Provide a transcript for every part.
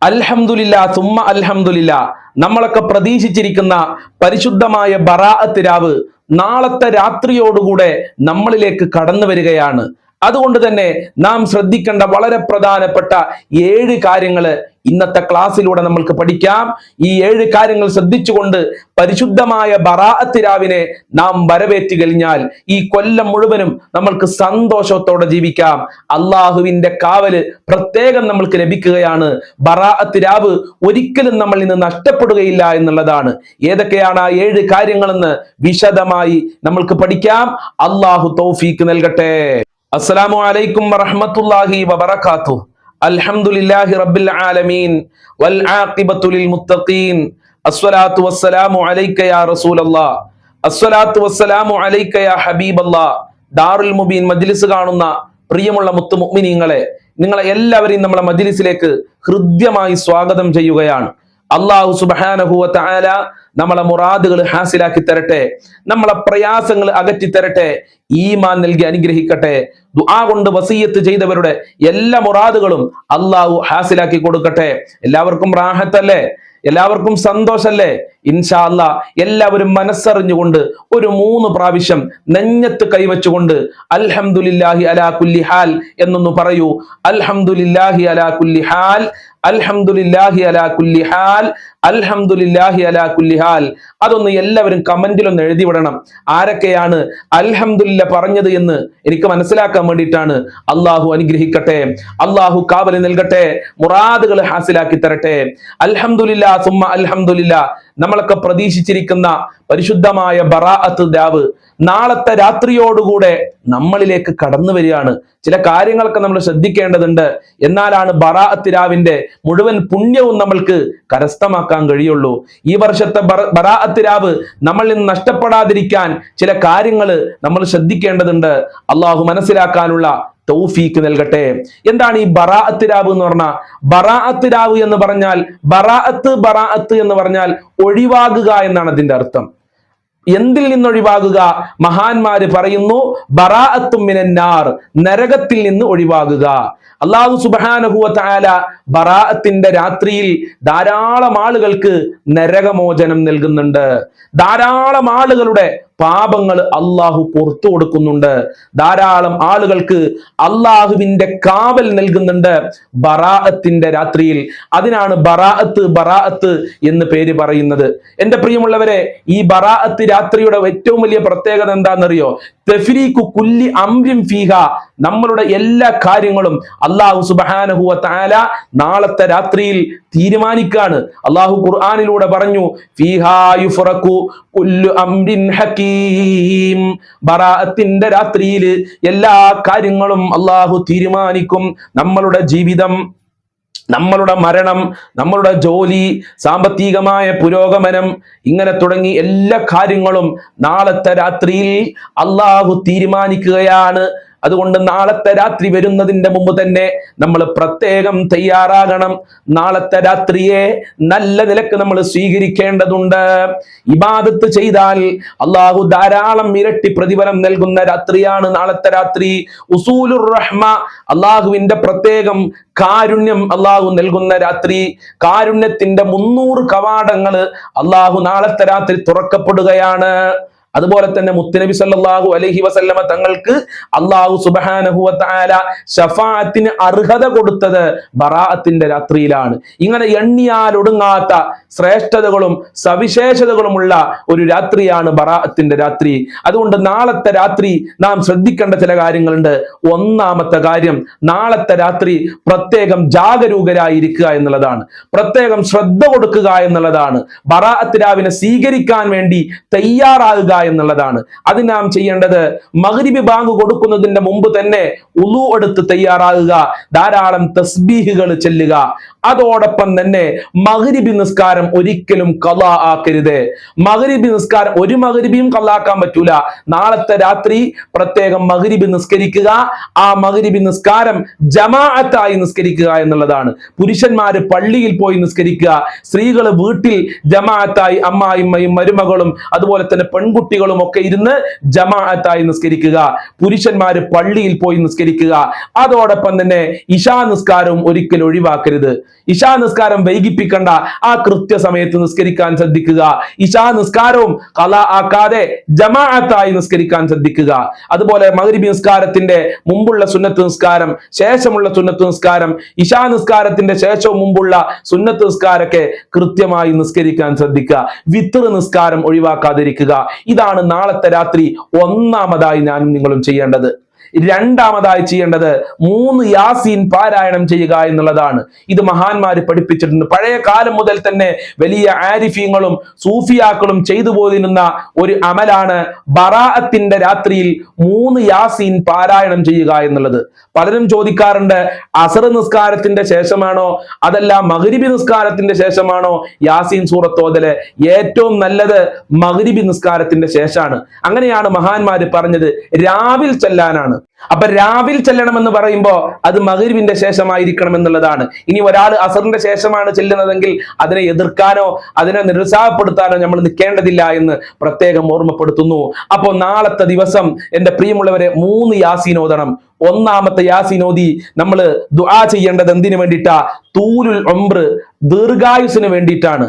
അൽഹംദുലില്ലാ സുമ്മ അൽഹംദുലില്ലാ. നമ്മളൊക്കെ പ്രതീക്ഷിച്ചിരിക്കുന്ന പരിശുദ്ധമായ ബറാഅത്ത് രാവ് നാളത്തെ രാത്രിയോടുകൂടെ നമ്മളിലേക്ക് കടന്നു വരികയാണ്. അതുകൊണ്ട് തന്നെ നാം ശ്രദ്ധിക്കേണ്ട വളരെ പ്രധാനപ്പെട്ട 7 കാര്യങ്ങൾ ഇന്നത്തെ ക്ലാസ്സിലൂടെ നമ്മൾക്ക് പഠിക്കാം. ഈ 7 കാര്യങ്ങൾ ശ്രദ്ധിച്ചുകൊണ്ട് പരിശുദ്ധമായ ബറാഅത്ത് രാവിനെ നാം വരവേറ്റ് കഴിഞ്ഞാൽ ഈ കൊല്ലം മുഴുവനും നമ്മൾക്ക് സന്തോഷത്തോടെ ജീവിക്കാം. അള്ളാഹുവിന്റെ കാവല് പ്രത്യേകം നമ്മൾക്ക് ലഭിക്കുകയാണ്. ബറാഅത്ത് രാവ് ഒരിക്കലും നമ്മൾ ഇന്ന് നഷ്ടപ്പെടുകയില്ല എന്നുള്ളതാണ്. ഏതൊക്കെയാണ് ആ 7 കാര്യങ്ങളെന്ന് വിശദമായി നമ്മൾക്ക് പഠിക്കാം. അള്ളാഹു തൗഫീക്ക് നൽകട്ടെ. അസ്സലാമു അലൈക്കും വറഹ്മത്തുള്ളാഹി വബറകാതുഹു. അൽഹംദുലില്ലാഹി റബ്ബിൽ ആലമീൻ വൽ ആഖിബത്തു ലിൽ മുത്തഖീൻ. അസ്സലാത്തു വസ്സലാമു അലൈക യാ റസൂലല്ലാഹ്. അസ്സലാത്തു വസ്സലാമു അലൈക യാ ഹബീബല്ലാഹ്. ദാറുൽ മുബീൻ മജ്ലിസ് കാണുന്ന പ്രിയമുള്ള മുത്തു മുഅ്മിനീങ്ങളെ, നിങ്ങളെ എല്ലാവരെയും നമ്മളെ മജ്ലിസിലേക്ക് ഹൃദ്യമായി സ്വാഗതം ചെയ്യുകയാണ്. അല്ലാഹു സുബ്ഹാനഹു വ തആല നമ്മളെ മുറാദുകൾ ഹാസിലാക്കി തരട്ടെ, നമ്മളെ പ്രയാസങ്ങൾ അകറ്റി തരട്ടെ, ഈമാൻ നൽകി അനുഗ്രഹിക്കട്ടെ. ദുആ കൊണ്ട് വസിയത്ത് ചെയ്തവരുടെ എല്ലാ മുറാദുകളും അല്ലാഹു ഹാസിലാക്കി കൊടുക്കട്ടെ. എല്ലാവർക്കും റാഹത്തല്ലേ? എല്ലാവർക്കും സന്തോഷല്ലേ? ഇൻഷാ അല്ലാ എല്ലാവരും മനസ്സറിഞ്ഞുകൊണ്ട് ഒരു 3 പ്രാവശ്യം നെഞ്ഞത്ത് കൈവച്ചുകൊണ്ട് അൽഹംദുലില്ലാഹി അലാ കുല്ലി ഹാൽ എന്നൊന്ന് പറയൂ. അൽഹംദുലില്ലാഹി അലാ കുല്ലി ഹാൽ, അൽഹംദുലില്ലാഹി അലാ കുല്ലി ഹാൽ, അൽഹംദുലില്ലാഹി അലാ കുല്ലി ഹാൽ. അതൊന്ന് എല്ലാവരും കമന്റിലൊന്ന് എഴുതി വിടണം. ആരൊക്കെയാണ് അൽഹംദുലില്ലാ പറഞ്ഞത് എന്ന് എനിക്ക് മനസ്സിലാക്കാൻ വേണ്ടിയിട്ടാണ്. അള്ളാഹു അനുഗ്രഹിക്കട്ടെ, അള്ളാഹു കാവൽ നൽകട്ടെ, മുറാദുകൾ ഹാസിലാക്കി തരട്ടെ. അൽഹംദുലില്ലാ സുമ്മ അൽഹംദുലില്ലാ. നമ്മളൊക്കെ പ്രതീക്ഷിച്ചിരിക്കുന്ന പരിശുദ്ധമായ ബറാഅത്ത് രാവ് നാളത്തെ രാത്രിയോടുകൂടെ നമ്മളിലേക്ക് കടന്നു വരികയാണ്. ചില കാര്യങ്ങളൊക്കെ നമ്മൾ ശ്രദ്ധിക്കേണ്ടതുണ്ട്. എന്നാലാണ് ബറാഅത്ത് രാവിന്റെ മുഴുവൻ പുണ്യവും നമ്മൾക്ക് കരസ്ഥമാക്കാൻ കഴിയുള്ളൂ. ഈ വർഷത്തെ ബറാഅത്ത് രാവ് നമ്മളിൽ നിന്ന് നഷ്ടപ്പെടാതിരിക്കാൻ ചില കാര്യങ്ങൾ നമ്മൾ ശ്രദ്ധിക്കേണ്ടതുണ്ട്. അള്ളാഹു മനസ്സിലാക്കാനുള്ള തൗഫീക്ക് നൽകട്ടെ. എന്താണ് ഈ ബറാഅത്ത് രാവ് എന്ന് പറഞ്ഞാൽ? ബറാഅത്ത് രാവ് എന്ന് പറഞ്ഞാൽ ബറാഅത്ത് എന്ന് പറഞ്ഞാൽ ഒഴിവാകുക എന്നാണ് അതിന്റെ അർത്ഥം. എന്തിൽ നിന്ന് ഒഴിവാകുക? മഹാന്മാര് പറയുന്നു ബറാഅത്തും മിനന്നാർ, നരകത്തിൽ നിന്ന് ഒഴിവാകുക. അല്ലാഹു സുബ്ഹാനഹു വ തആല ബറാഅത്തിന്റെ രാത്രിയിൽ ധാരാളം ആളുകൾക്ക് നരകമോചനം നൽകുന്നുണ്ട്. ധാരാളം ആളുകളുടെ പാപങ്ങൾ അള്ളാഹു പുറത്തു കൊടുക്കുന്നുണ്ട്. ധാരാളം ആളുകൾക്ക് അള്ളാഹുവിന്റെ കാവൽ നൽകുന്നുണ്ട് ബറാഅത്തിന്റെ രാത്രിയിൽ. അതിനാണ് ബറാഅത്ത് എന്ന് പേര് പറയുന്നത്. എന്റെ പ്രിയമുള്ളവരെ, ഈ ബറാഅത്ത് രാത്രിയുടെ ഏറ്റവും വലിയ പ്രത്യേകത എന്താണെന്നറിയോ? തഫ്രീഖു കുല്ലി അംരിൻ ഫീഹ. നമ്മളുടെ എല്ലാ കാര്യങ്ങളും അല്ലാഹു സുബ്ഹാനഹു വ തആല നാളത്തെ രാത്രിയിൽ തീരുമാനിക്കാണ്. അല്ലാഹു ഖുർആനിലൂടെ പറഞ്ഞു, ഫീഹാ യുഫ്റഖു കുല്ലു അംരിൻ ഹകീം. ബറാഅത്തിന്റെ രാത്രിയിൽ എല്ലാ കാര്യങ്ങളും അല്ലാഹു തീരുമാനിക്കും. നമ്മളുടെ ജീവിതം, നമ്മളുടെ മരണം, നമ്മളുടെ ജോലി, സാമ്പത്തികമായ പുരോഗമനം, ഇങ്ങനെ തുടങ്ങി എല്ലാ കാര്യങ്ങളും നാളത്തെ രാത്രിയിൽ അള്ളാഹു തീരുമാനിക്കുകയാണ്. അതുകൊണ്ട് നാളത്തെ രാത്രി വരുന്നതിന്റെ മുമ്പ് തന്നെ നമ്മൾ പ്രത്യേകം തയ്യാറാകണം. നാളത്തെ രാത്രിയെ നല്ല നിലക്ക് നമ്മൾ സ്വീകരിക്കേണ്ടതുണ്ട്. ഇബാദത്ത് ചെയ്താൽ അള്ളാഹു ധാരാളം ഇരട്ടി പ്രതിഫലം നൽകുന്ന രാത്രിയാണ് നാളത്തെ രാത്രി. ഉസൂലുർ റഹ്മ, അള്ളാഹുവിന്റെ പ്രത്യേകം കാരുണ്യം അള്ളാഹു നൽകുന്ന രാത്രി. കാരുണ്യത്തിന്റെ 300 കവാടങ്ങൾ അള്ളാഹു നാളത്തെ രാത്രി തുറക്കപ്പെടുകയാണ്. അതുപോലെ തന്നെ മുത്തുനബി സല്ലല്ലാഹു അലൈഹി വസല്ലമ തങ്ങൾക്ക് അല്ലാഹു സുബ്ഹാനഹു വ തആല ശഫാഅത്തിന് അർഹത കൊടുത്തത് ബറാഅത്തിന്റെ രാത്രിയിലാണ്. ഇങ്ങനെ എണ്ണിയാൽ ഒടുങ്ങാത്ത ശ്രേഷ്ഠതകളും സവിശേഷതകളുമുള്ള ഒരു രാത്രിയാണ് ബറാഅത്തിന്റെ രാത്രി. അതുകൊണ്ട് നാളത്തെ രാത്രി നാം ശ്രദ്ധിക്കേണ്ട ചില കാര്യങ്ങളുണ്ട്. ഒന്നാമത്തെ കാര്യം, നാളത്തെ രാത്രി പ്രത്യേകം ജാഗരൂകരായിരിക്കുക എന്നുള്ളതാണ്. പ്രത്യേകം ശ്രദ്ധ കൊടുക്കുക എന്നുള്ളതാണ്. ബറാഅത്ത് രാവിനെ സ്വീകരിക്കാൻ വേണ്ടി തയ്യാറാകുക എന്നുള്ളതാണ്. അത് നാം ചെയ്യേണ്ടത് മഗ്രിബ് ബാങ്ക് കൊടുക്കുന്നതിന്റെ മുമ്പ് തന്നെ ഉളു എടുത്ത് തയ്യാറാകുക, ധാരാളം തസ്ബീഹുകൾ ചൊല്ലുക. അതോടൊപ്പം തന്നെ മഗ്രിബ് നിസ്കാരം ഒരിക്കലും ഖളാ ആക്കരുത്. മഗ്രിബ് നിസ്കാരം ഒരു മഗ്രിബിയും ഖളാക്കാൻ പറ്റൂല. നാളത്തെ രാത്രി പ്രത്യേകം മഗ്രിബ് നിസ്കരിക്കുക. ആ മഗ്രിബ് നിസ്കാരം ജമാഅത്തായി നിസ്കരിക്കുക എന്നുള്ളതാണ്. പുരുഷന്മാര് പള്ളിയിൽ പോയി നിസ്കരിക്കുക, സ്ത്രീകൾ വീട്ടിൽ ജമാഅത്തായി അമ്മായിമ്മയും മരുമകളും അതുപോലെ തന്നെ പെൺകുട്ടി കുട്ടികളും ഒക്കെ ഇരുന്ന് ജമാഅത്തായി നിസ്കരിക്കുക, പുരുഷന്മാര് പള്ളിയിൽ പോയി നിസ്കരിക്കുക. അതോടൊപ്പം തന്നെ ഇശാ നിസ്കാരവും ഒരിക്കലും ഒഴിവാക്കരുത്. ഇശാ നിസ്കാരം വൈകിപ്പിക്കണ്ട, ആ കൃത്യസമയത്ത് നിസ്കരിക്കാൻ ശ്രദ്ധിക്കുക. ഇശാ നിസ്കാരവും ഖളാ ആക്കാതെ ജമാഅത്തായി നിസ്കരിക്കാൻ ശ്രദ്ധിക്കുക. അതുപോലെ മഗ്രിബ് നിസ്കാരത്തിന്റെ മുമ്പുള്ള സുന്നത്ത് നിസ്കാരം, ശേഷമുള്ള സുന്നത്ത് നിസ്കാരം, ഇശാ നിസ്കാരത്തിന്റെ ശേഷവും മുമ്പുള്ള സുന്നത്ത് നിസ്കാരമൊക്കെ കൃത്യമായി നിസ്കരിക്കാൻ ശ്രദ്ധിക്കുക. വിത്ർ നിസ്കാരം ഒഴിവാക്കാതിരിക്കുക. ഇതാണ് നാളത്തെ രാത്രി ഒന്നാമതായി ഞാനും നിങ്ങളും ചെയ്യേണ്ടത്. രണ്ടാമതായി ചെയ്യേണ്ടത് 3 യാസീൻ പാരായണം ചെയ്യുക എന്നുള്ളതാണ്. ഇത് മഹാന്മാര് പഠിപ്പിച്ചിട്ടുണ്ട്. പഴയ കാലം മുതൽ തന്നെ വലിയ ആരിഫീങ്ങളും സൂഫിയാക്കളും ചെയ്തു പോയിരുന്ന ഒരു അമലാണ് ബറാഅത്തിന്റെ രാത്രിയിൽ 3 യാസീൻ പാരായണം ചെയ്യുക എന്നുള്ളത്. പലരും ചോദിക്കാറുണ്ട്, അസർ നിസ്കാരത്തിന്റെ ശേഷമാണോ അതല്ല മഗ്രിബി നിസ്കാരത്തിന്റെ ശേഷമാണോ യാസീൻ സൂറത്ത് ഓതല്? ഏറ്റവും നല്ലത് മഗ്രിബി നിസ്കാരത്തിന്റെ ശേഷമാണ്. അങ്ങനെയാണ് മഹാന്മാര് പറഞ്ഞത്. രാവിൽ ചെല്ലാനാണ്. അപ്പൊ രാവിൽ ചെല്ലണമെന്ന് പറയുമ്പോ അത് മഗ്രിബിന്റെ ശേഷമായിരിക്കണം എന്നുള്ളതാണ്. ഇനി ഒരാൾ അസറിന്റെ ശേഷമാണ് ചെല്ലുന്നതെങ്കിൽ അതിനെ എതിർക്കാനോ അതിനെ നിരുത്സാഹപ്പെടുത്താനോ നമ്മൾ നിൽക്കേണ്ടതില്ല എന്ന് പ്രത്യേകം ഓർമ്മപ്പെടുത്തുന്നു. അപ്പോ നാളത്തെ ദിവസം എന്റെ പ്രിയമുള്ളവരെ 3 യാസീൻ ഓതണം. ഒന്നാമത്തെ യാസീൻ ഓതി നമ്മൾ ദുആ ചെയ്യേണ്ടത് എന്തിനു വേണ്ടിയിട്ടാ? തൂലുൽ ഉംർ, ദീർഘായുസിന് വേണ്ടിയിട്ടാണ്.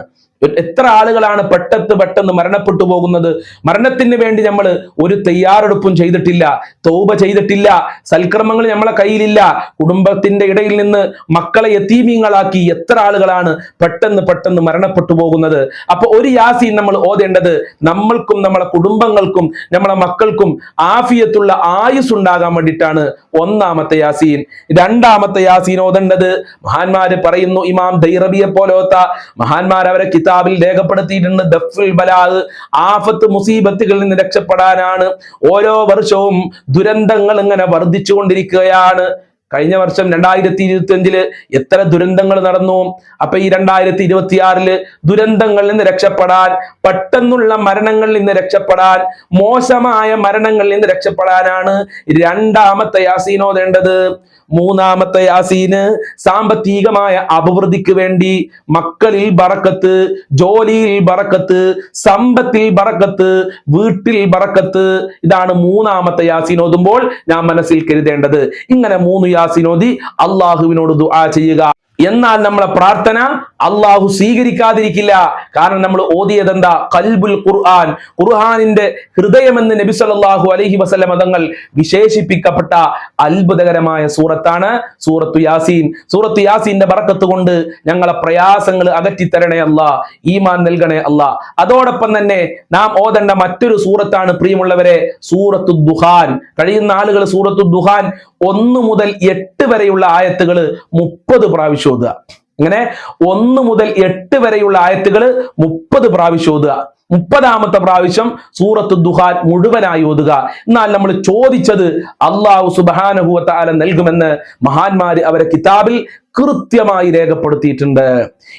എത്ര ആളുകളാണ് പെട്ടെന്ന് മരണപ്പെട്ടു പോകുന്നത്. മരണത്തിന് വേണ്ടി നമ്മൾ ഒരു തയ്യാറെടുപ്പും ചെയ്തിട്ടില്ല, തൗബ ചെയ്തിട്ടില്ല, സൽക്കർമ്മങ്ങൾ നമ്മളെ കയ്യിലില്ല. കുടുംബത്തിന്റെ ഇടയിൽ നിന്ന് മക്കളെ യതീമീങ്ങളാക്കി എത്ര ആളുകളാണ് പെട്ടെന്ന് മരണപ്പെട്ടു പോകുന്നത്. അപ്പൊ ഒരു യാസീൻ നമ്മൾ ഓതേണ്ടത് നമ്മൾക്കും നമ്മളെ കുടുംബങ്ങൾക്കും നമ്മളെ മക്കൾക്കും ആഫിയത്തുള്ള ആയുസ് ഉണ്ടാകാൻ വേണ്ടിയിട്ടാണ് ഒന്നാമത്തെ യാസീൻ. രണ്ടാമത്തെ യാസീൻ ഓതേണ്ടത് മഹാന്മാര് പറയുന്നു, ഇമാം ദൈറബിയെ പോലത്തെ മഹാന്മാർ അവരെ കിതാബിൽ രേഖപ്പെടുത്തിയിട്ടുണ്ട്, ദഫ്ഉൽ ബലാഗ്, ആഫത്ത് മുസീബത്തുകളിൽ നിന്ന് രക്ഷപ്പെടാനാണ്. ഓരോ വർഷവും ദുരന്തങ്ങൾ ഇങ്ങനെ വർദ്ധിച്ചുകൊണ്ടിരിക്കുകയാണ്. കഴിഞ്ഞ വർഷം 2025 എത്ര ദുരന്തങ്ങൾ നടന്നു. അപ്പൊ ഈ 2026 ദുരന്തങ്ങളിൽ നിന്ന് രക്ഷപ്പെടാൻ, പെട്ടെന്നുള്ള മരണങ്ങളിൽ നിന്ന് രക്ഷപ്പെടാൻ, മോശമായ മരണങ്ങളിൽ നിന്ന് രക്ഷപ്പെടാനാണ് രണ്ടാമത്തെ യാസീൻ ഓതേണ്ടത്. മൂന്നാമത്തെ യാസീന് സാമ്പത്തികമായ അഭിവൃദ്ധിക്ക് വേണ്ടി, മക്കളിൽ ബറക്കത്ത്, ജോലിയിൽ ബറക്കത്ത്, സമ്പത്തിൽ ബറക്കത്ത്, വീട്ടിൽ ബറക്കത്ത്. ഇതാണ് മൂന്നാമത്തെ യാസീൻ ഓതുമ്പോൾ നാം മനസ്സിൽ കരുതേണ്ടത്. ഇങ്ങനെ 3 യാസീൻ ഓതി അള്ളാഹുവിനോട് ദുആ ചെയ്യുക. എന്നാൽ നമ്മളെ പ്രാർത്ഥന അള്ളാഹു സ്വീകരിക്കാതിരിക്കില്ല. കാരണം നമ്മൾ ഓതിയത് എന്താ? ഖൽബുൽ ഖുർആൻ, ഖുർആനിന്റെ ഹൃദയമെന്ന് നബി സല്ലല്ലാഹു അലൈഹി വസല്ലം തങ്ങൾ വിശേഷിപ്പിക്കപ്പെട്ട അത്ഭുതകരമായ സൂറത്താണ് സൂറത്തു യാസീൻ. സൂറത്തു യാസീന്റെ ബറക്കത്ത് കൊണ്ട് ഞങ്ങളെ പ്രയാസങ്ങൾ അകറ്റിത്തരണേ അല്ലാ, ഈമാൻ നൽകണേ അല്ലാ. അതോടൊപ്പം തന്നെ നാം ഓതേണ്ട മറ്റൊരു സൂറത്താണ് പ്രിയമുള്ളവരെ സൂറത്തു ദുഹാൻ. കഴിയുന്ന ആളുകൾ സൂറത്തു ദുഹാൻ 1 മുതൽ 8 വരെയുള്ള ആയത്തുകൾ 30 പ്രാവശ്യം ഓതുക. ഇങ്ങനെ 1 മുതൽ 8 വരെയുള്ള ആയത്തുകൾ 30 പ്രാവശ്യം ഓതുക. 30ാമത്തെ പ്രാവശ്യം സൂറത്തു ദുഹാൻ മുഴുവനായി ഓതുക. എന്നാൽ നമ്മൾ ചോദിച്ചത് അല്ലാഹു സുബ്ഹാനഹു വ തആല നൽകുമെന്ന് മഹാന്മാര് അവരെ കിതാബിൽ കൃത്യമായി രേഖപ്പെടുത്തിയിട്ടുണ്ട്.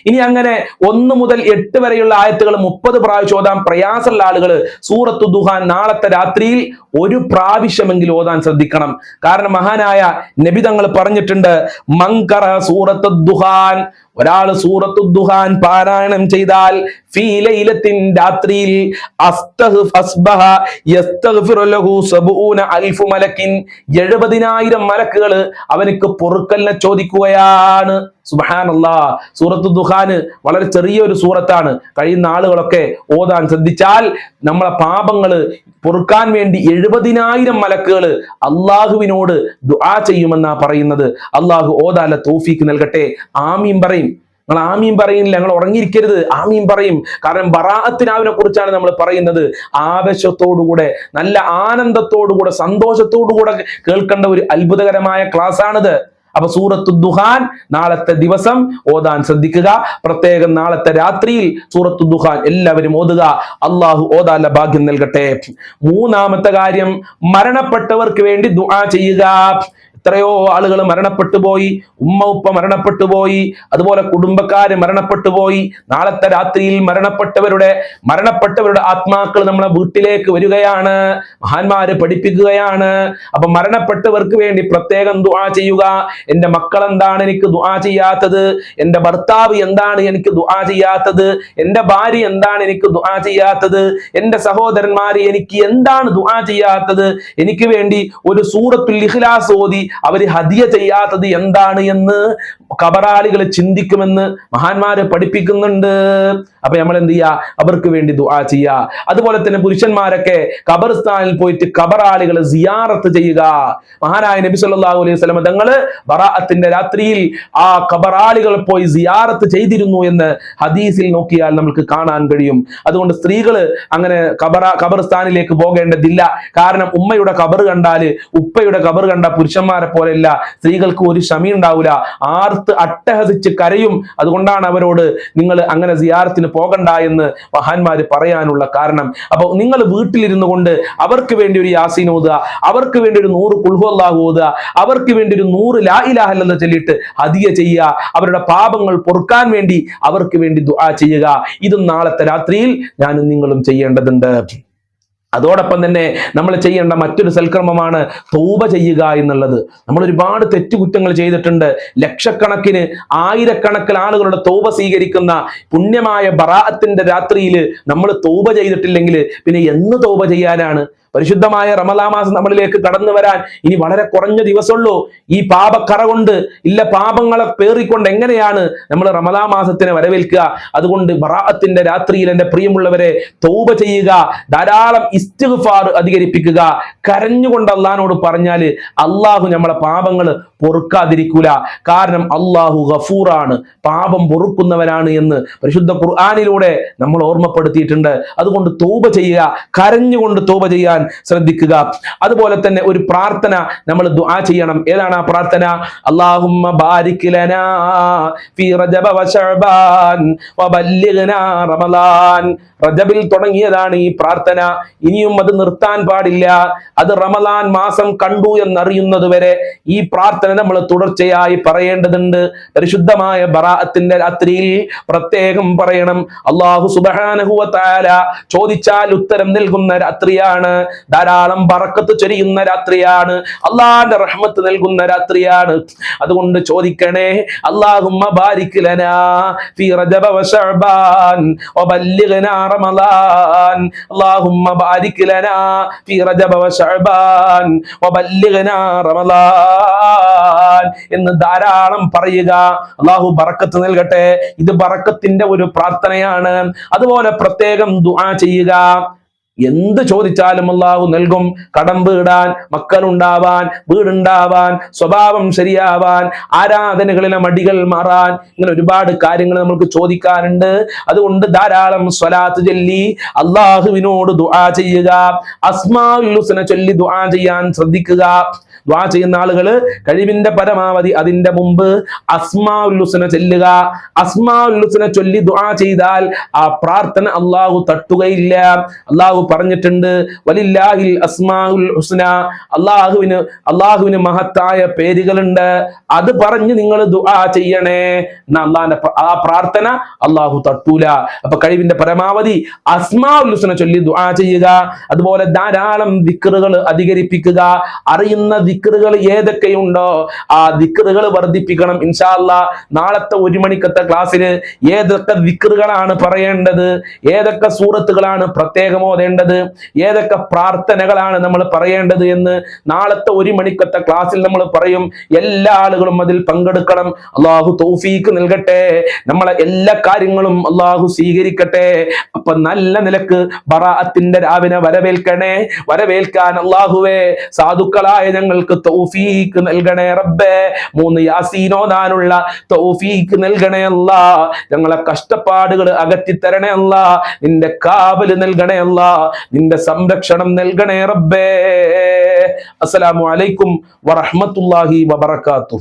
ഇനി അങ്ങനെ 1 മുതൽ 8 വരെയുള്ള ആയത്തുകൾ 30 പ്രാവശ്യം ഓതാൻ പ്രയാസമുള്ള ആളുകൾ സൂറത്തു ദുഹാൻ നാളത്തെ രാത്രിയിൽ 1 പ്രാവശ്യമെങ്കിലും ഓതാൻ ശ്രദ്ധിക്കണം. കാരണം മഹാനായ നബി തങ്ങൾ പറഞ്ഞിട്ടുണ്ട്, മൻകറ സൂറത്തു ദുഹാൻ, ഒരാൾ സൂറത്തു ദുഹാൻ പാരായണം ചെയ്താൽ ഫീ ലൈലത്തിൻ, രാത്രിയിൽ, അസ്തഗ്ഫിറ യസ്തഗ്ഫിറു ലഹു 70,000 മലക്കിൻ, 70,000 മലക്കുകൾ അവനക്ക് പൊറുക്കലിനെ ചോദിക്കുകയാണ്. സുബ്ഹാനല്ലാഹ്. സൂറത്തു ദുഹാൻ വളരെ ചെറിയൊരു സൂറത്താണ്. കഴിയുന്ന ആളുകളൊക്കെ ഓതാൻ ശ്രദ്ധിച്ചാൽ നമ്മളെ പാപങ്ങള് പൊറുക്കാൻ വേണ്ടി 70,000 മലക്കുകൾ അള്ളാഹുവിനോട് ദുആ ചെയ്യുമെന്നാ പറയുന്നത്. അള്ളാഹു ഓതാല തൗഫീക്ക് നൽകട്ടെ. ആമീൻ പറയും. നിങ്ങൾ ആമീൻ പറയുന്നില്ല, ഞങ്ങൾ ഉറങ്ങിയിരിക്കരുത്, ആമീൻ പറയും. കാരണം ബറാഅത്തിനാവിനെ കുറിച്ചാണ് നമ്മൾ പറയുന്നത്. ആവേശത്തോടുകൂടെ, നല്ല ആനന്ദത്തോടുകൂടെ, സന്തോഷത്തോടുകൂടെ കേൾക്കേണ്ട ഒരു അത്ഭുതകരമായ ക്ലാസ് ആണിത്. അപ്പൊ സൂറത്തു ദുഹാൻ നാളത്തെ ദിവസം ഓതാൻ ശ്രദ്ധിക്കുക. പ്രത്യേകം നാളത്തെ രാത്രിയിൽ സൂറത്തു ദുഹാൻ എല്ലാവരും ഓതുക. അള്ളാഹു ഓതാല ഭാഗ്യം നൽകട്ടെ. മൂന്നാമത്തെ കാര്യം, മരണപ്പെട്ടവർക്ക് വേണ്ടി ദുആ ചെയ്യുക. എത്രയോ ആളുകൾ മരണപ്പെട്ടു പോയി, ഉമ്മ ഉപ്പ മരണപ്പെട്ടു പോയി, അതുപോലെ കുടുംബക്കാര് മരണപ്പെട്ടു പോയി. നാളത്തെ രാത്രിയിൽ മരണപ്പെട്ടവരുടെ ആത്മാക്കൾ നമ്മളെ വീട്ടിലേക്ക് വരികയാണ്, മഹാന്മാര് പഠിപ്പിക്കുകയാണ്. അപ്പൊ മരണപ്പെട്ടവർക്ക് വേണ്ടി പ്രത്യേകം ദുആ ചെയ്യുക. എന്റെ മക്കൾ എന്താണ് എനിക്ക് ദുആ ചെയ്യാത്തത്, എന്റെ ഭർത്താവ് എന്താണ് എനിക്ക് ദുആ ചെയ്യാത്തത്, എന്റെ ഭാര്യ എന്താണ് എനിക്ക് ദുആ ചെയ്യാത്തത്, എന്റെ സഹോദരന്മാര് എനിക്ക് എന്താണ് ദുആ ചെയ്യാത്തത്, എനിക്ക് വേണ്ടി ഒരു സൂറത്തുൽ ഇഖ്ലാസ് ഓതി അവര് ഹദിയ ചെയ്യാത്തത് എന്താണ് എന്ന് ഖബറാളികൾ ചിന്തിക്കുമെന്ന് മഹാന്മാര് പഠിപ്പിക്കുന്നുണ്ട്. അപ്പൊ നമ്മൾ എന്ത് ചെയ്യുക? അവർക്ക് വേണ്ടി ദുആ ചെയ്യുക. അതുപോലെ തന്നെ പുരുഷന്മാരൊക്കെ ഖബർസ്ഥാനിൽ പോയിട്ട് ഖബറാളികളെ സിയാറത്ത് ചെയ്യുക. മഹാനായ നബി സല്ലല്ലാഹു അലൈഹി വസല്ലം തങ്ങൾ ബറാഅത്തിന്റെ രാത്രിയിൽ ആ ഖബറാളികൾ പോയി സിയാറത്ത് ചെയ്തിരുന്നു എന്ന് ഹദീസിൽ നോക്കിയാൽ നമുക്ക് കാണാൻ കഴിയും. അതുകൊണ്ട് സ്ത്രീകൾ അങ്ങനെ ഖബർസ്ഥാനിലേക്ക് പോകേണ്ടതില്ല. കാരണം ഉമ്മയുടെ ഖബർ കണ്ടാല്, ഉപ്പയുടെ ഖബർ കണ്ട പുരുഷന്മാരെ പോലെയല്ല, സ്ത്രീകൾക്ക് ഒരു ക്ഷമ ഉണ്ടാവില്ല, ആർത്ത് അട്ടഹസിച്ച് കരയും. അതുകൊണ്ടാണ് അവരോട് നിങ്ങൾ അങ്ങനെ സിയാറത്തിന് പോകണ്ട എന്ന് മഹാന്മാര് പറയാനുള്ള കാരണം. അപ്പൊ നിങ്ങൾ വീട്ടിലിരുന്നു കൊണ്ട് അവർക്ക് വേണ്ടി ഒരു യാസീൻ ഓതുക, അവർക്ക് വേണ്ടി ഒരു 100 ഖുൽ ഹുവല്ലാഹു ഓതുക, അവർക്ക് വേണ്ടി ഒരു 100 ലാ ഇലാഹ ഇല്ലല്ലാഹ് ചൊല്ലിയിട്ട് ഹദിയ ചെയ്യുക. അവരുടെ പാപങ്ങൾ പൊറുക്കാൻ വേണ്ടി അവർക്ക് വേണ്ടി ദുആ ചെയ്യുക. ഇതും നാളത്തെ രാത്രിയിൽ ഞാനും നിങ്ങളും ചെയ്യേണ്ടതുണ്ട്. അതോടൊപ്പം തന്നെ നമ്മൾ ചെയ്യേണ്ട മറ്റൊരു സൽക്കർമ്മമാണ് തൗബ ചെയ്യുക എന്നുള്ളത്. നമ്മൾ ഒരുപാട് തെറ്റുകുറ്റങ്ങൾ ചെയ്തിട്ടുണ്ട്. ലക്ഷക്കണക്കിന് ആയിരക്കണക്കിന് ആളുകളുടെ തൗബ സ്വീകരിക്കുന്ന പുണ്യമായ ബറാഅത്തിന്റെ രാത്രിയിൽ നമ്മൾ തൗബ ചെയ്തിട്ടില്ലെങ്കിൽ പിന്നെ എന്ന് തൗബ ചെയ്യാനാണ്? പരിശുദ്ധമായ റമളാൻ മാസം നമ്മളിലേക്ക് കടന്നു വരാൻ ഇനി വളരെ കുറഞ്ഞ ദിവസമുള്ളൂ. ഈ പാപക്കറ കൊണ്ട് പാപങ്ങളെ പേറിക്കൊണ്ട് എങ്ങനെയാണ് നമ്മൾ റമളാൻ മാസത്തിനെ വരവേൽക്കുക? അതുകൊണ്ട് ബറാഅത്തിന്റെ രാത്രിയിൽ എൻ്റെ പ്രിയമുള്ളവരെ തൗബ ചെയ്യുക, ധാരാളം ഇസ്തിഗ്ഫാർ അധികരിപ്പിക്കുക. കരഞ്ഞുകൊണ്ട് അള്ളാഹിനോട് പറഞ്ഞാല് അള്ളാഹു നമ്മളെ പാപങ്ങൾ പൊറുക്കാതിരിക്കൂല. കാരണം അള്ളാഹു ഗഫൂറാണ്, പാപം പൊറുക്കുന്നവനാണ് എന്ന് പരിശുദ്ധ ഖുർആനിലൂടെ നമ്മൾ ഓർമ്മപ്പെടുത്തിയിട്ടുണ്ട്. അതുകൊണ്ട് തൗബ ചെയ്യുക, കരഞ്ഞുകൊണ്ട് തൗബ ചെയ്യാൻ ശ്രദ്ധിക്കുക. അതുപോലെ തന്നെ ഒരു പ്രാർത്ഥന നമ്മൾ ദുആ ചെയ്യണം. ഏതാണ് ആ പ്രാർത്ഥന? അല്ലാഹുമ്മ ബാരിക് ലനാ ഫീ റജബ വ ശഅബാൻ വബല്ലിഗ്നാ റമളാൻ. റജബിൽ തുടങ്ങിയതാണ് ഈ പ്രാർത്ഥന, ഇനിയും അത് നിർത്താൻ പാടില്ല. അത് റമളാൻ മാസം കണ്ടു എന്നറിയുന്നത് വരെ ഈ പ്രാർത്ഥന നമ്മൾ തുടർച്ചയായി പറയേണ്ടതുണ്ട്. പരിശുദ്ധമായ ബറാഅത്തിന്റെ രാത്രിയിൽ പ്രത്യേകം പറയണം. അല്ലാഹു സുബ്ഹാനഹു വ തആല ചോദിച്ചാൽ ഉത്തരം നൽകുന്ന രാത്രിയാണ്, ധാരാളം ബറക്കത്ത് ചൊരിയുന്ന രാത്രിയാണ്, അള്ളാന്റെ റഹ്മത്ത് നൽകുന്ന രാത്രിയാണ്. അതുകൊണ്ട് ചോദിക്കണേ, അല്ലാഹുമ്മ ബാരിക് ലനാ ഫീ റജബ വ ശഅബാൻ വബല്ലിഗ്നാ റമളാൻ. അല്ലാഹുമ്മ ബാരിക് ലനാ ഫീ റജബ വ ശഅബാൻ വബല്ലിഗ്നാ റമളാൻ എന്ന് ധാരാളം പറയുക. അല്ലാഹു ബറക്കത്ത് നൽകട്ടെ. ഇത് ബറക്കത്തിന്റെ ഒരു പ്രാർത്ഥനയാണ്. അതുപോലെ പ്രത്യേകം ദുആ ചെയ്യുക. എന്ത് ചോദിച്ചാലും അള്ളാഹു നൽകും. കടം വീടാൻ, മക്കളുണ്ടാവാൻ, വീടുണ്ടാവാൻ, സ്വഭാവം ശരിയാവാൻ, ആരാധനകളിലെ മടികൾ മാറാൻ, ഇങ്ങനെ ഒരുപാട് കാര്യങ്ങൾ നമുക്ക് ചോദിക്കാനുണ്ട്. അതുകൊണ്ട് ധാരാളം സ്വലാത്ത് ചൊല്ലി അള്ളാഹുവിനോട് ദുആ ചെയ്യുക. അസ്മാഉൽ ഹുസ്ന ചൊല്ലി ദുആ ചെയ്യാൻ ശ്രദ്ധിക്കുക. ദുആ ചെയ്യുന്ന ആളുകൾ കഴിവിന്റെ പരമാവധി അതിന്റെ മുമ്പ് അസ്മാഉൽ ഹുസ്ന ചൊല്ലുക. അസ്മാഉൽ ഹുസ്ന ചൊല്ലി ദുആ ചെയ്താൽ ആ പ്രാർത്ഥന അള്ളാഹു തട്ടുകയില്ല. അള്ളാഹു പറഞ്ഞിട്ടുണ്ട്, വലില്ലാഹിൽ അസ്മാഉൽ ഹുസ്ന. അള്ളാഹുവിന് മഹത്തായ പേരുകളുണ്ട്, അത് പറഞ്ഞ് നിങ്ങൾ ദുആ ചെയ്യണേ. അള്ളാഹിന്റെ ആ പ്രാർത്ഥന അള്ളാഹു തട്ടൂല. അപ്പൊ കഴിവിന്റെ പരമാവധി അസ്മാഉൽ ഹുസ്ന ചൊല്ലി ദുആ ചെയ്യുക. അതുപോലെ ധാരാളം ദിക്റുകൾ അധികരിപ്പിക്കുക. അറിയുന്ന ദിക്റുകൾ ഏതൊക്കെയുണ്ടോ ആ ദിക്റുകൾ വർദ്ധിപ്പിക്കണം. ഇൻഷാ അല്ലാഹ് നാളത്തെ 1 മണിക്കത്തെ ക്ലാസ്സിൽ ഏതൊക്കെ ദിക്റുകളാണ് പറയേണ്ടത്, ഏതൊക്കെ സൂറത്തുകളാണ് പ്രത്യേകം ഓതേണ്ടത്, ഏതൊക്കെ പ്രാർത്ഥനകളാണ് നമ്മൾ പറയേണ്ടത് എന്ന് നാളത്തെ 1 മണിക്കത്തെ ക്ലാസ്സിൽ നമ്മൾ പറയും. എല്ലാ ആളുകളും അതിൽ പങ്കെടുക്കണം. അള്ളാഹു തൗഫീഖ് നൽകട്ടെ. നമ്മളെ എല്ലാ കാര്യങ്ങളും അള്ളാഹു സ്വീകരിക്കട്ടെ. അപ്പൊ നല്ല നിലക്ക് ബറാഅത്തിന്റെ രാവിനെ വരവേൽക്കാൻ അള്ളാഹുവേ സാധുക്കളായ ഞങ്ങൾക്ക് തൗഫീഖ് നൽകണേ റബ്ബേ. 3 യാസീൻ ഓതാനുള്ള തൗഫീഖ് നൽകണേ അല്ലാ. ഞങ്ങളെ കഷ്ടപ്പാടുകൾ അകറ്റിത്തരണേ അല്ലാ. നിന്റെ കാവൽ നൽകണേ അല്ലാ. നിന്റെ സംരക്ഷണം നൽകണേ റബ്ബേ. അസ്സലാമു അലൈക്കും വറഹ്മത്തുള്ളാഹി വബറകാതുഹു.